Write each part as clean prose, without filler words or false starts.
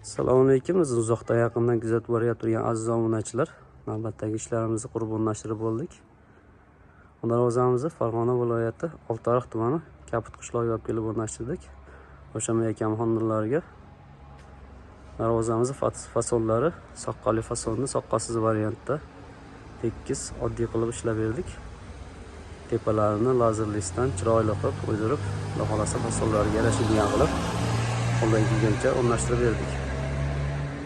Assalomu alaykum. Biz uzoqdan yaqindan kuzatib borayotgan aziz obunachilar, navbatdagi ishlarimizni qurbonlashtirib bo'ldik. Darvozamizni Farg'ona viloyati Oltiariq tumani Kaput qishlog'iga olib kelib o'rnashtirdik. O'sha akam xonadonlariga darvozamizni fasonlari soqqali fasonni soqqasiz variantda tekis oddiy qilib ishlab berdik. Tepalarini lazerlisdan chiroyli qilib o'ydirib, Xudo xolasa fasonlariga yarashadigan qilib qo'ldan kelgancha o'rnashtirib berdik.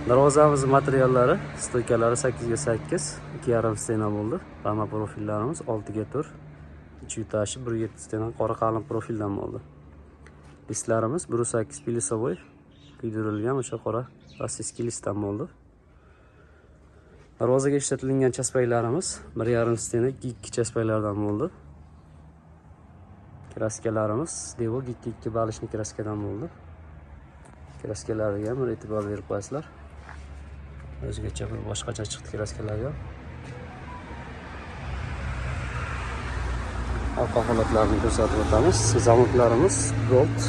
Darvozamiz materiallari stoykalari 8 ga 8, 2,5 stena bo'ldi. Rama profillarimiz 6 ga 4, ich yutashi 1,7 stena qora qalin profildan bo'ldi. Listlarimiz 1,8 pilisovoy kuydirilgan o'sha qora rossiyskiy listdan bo'ldi. Darvozaga ishlatilgan chaspaylarimiz 1,5 stena gikki chaspaylardan bo'ldi. Kraskalarimiz Devo gikki 2 balishli kraskadan bo'ldi. Kraskalariga ham bir e'tibor berib qo'yasizlar. O'zgacha bir boshqacha chiqdi kraskalarga. Orqa holatlarini ko'rsatib o'tamiz. Zamoklarimiz Gold.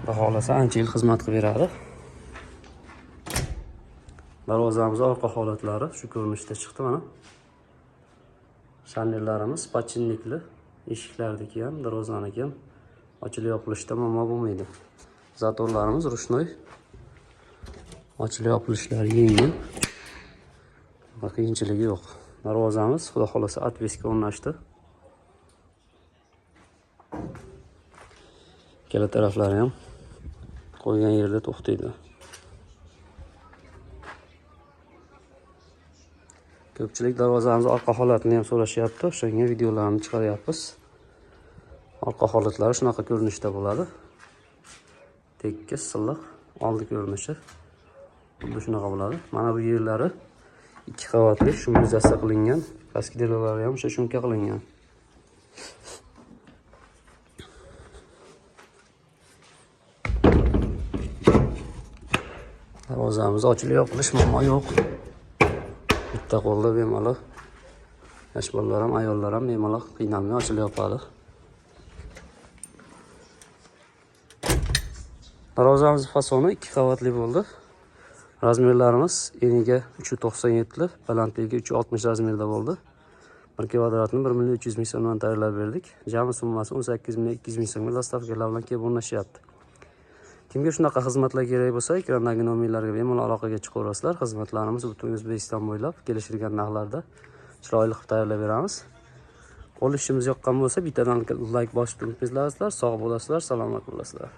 Baholasa ancha yil xizmat qilib beradi. Darvozamiz orqa holatlari shu ko'rinishda chiqdi mana. Shanirlarimiz pachinnikli, eshiklardagi ham, darvozaniki ham ochilib yopilishda muammo bo'lmaydi. Zatorlarimiz rushnoy. Ochilib yopilishlari yengil. Qiyinchiligi yo'q. Darvozamiz xudo xolasa atveska o'rnashdi. Ikkala taraflari ham qo'ygan yerda to'xtaydi. Ko'pchilik darvozamiz orqa holatini ham so'rashyapti. O'shanga videolarni chiqaryapmiz. Orqa holatlari shunaqa ko'rinishda bo'ladi. Tekis, silliq, oldi ko'rinishi xuddi shunaqa bo'ladi. Mana bu yerlari 2 qavatli shumizatsiya qilingan. Pastki derazalari ham o'sha shumka qilingan. Darvozamiz ochilib yopilish muammo yo'q. Bitta qo'lda bemalol yosh bolalar ham, ayollar ham bemalol qiynalmay ochilib yopadi. Darvozamiz fasoni 2 qavatli bo'ldi. Razmerlarimiz eniga 397, balandligiga 360 razmerda bo'ldi. 1 kvadratni 1,3 ming so'mdan tayyorlab berdik. Jami summasi 18,200 ming so'mga dastavkalar bilan kelib o'rnashyapti. Kimga shunaqa xizmatlar kerak bo'lsa, ekrandagi nomerlarga bemalol aloqaga chiqaverasizlar. Xizmatlarimiz butun O'zbekiston bo'ylab kelishilgan narxlarda chiroyli qilib tayyorlab beramiz. Qo'l ishimiz yoqqan bo'lsa, bittadan like bosib turibsizlar. Sog' bo'lasizlar, salomat bo'lasizlar.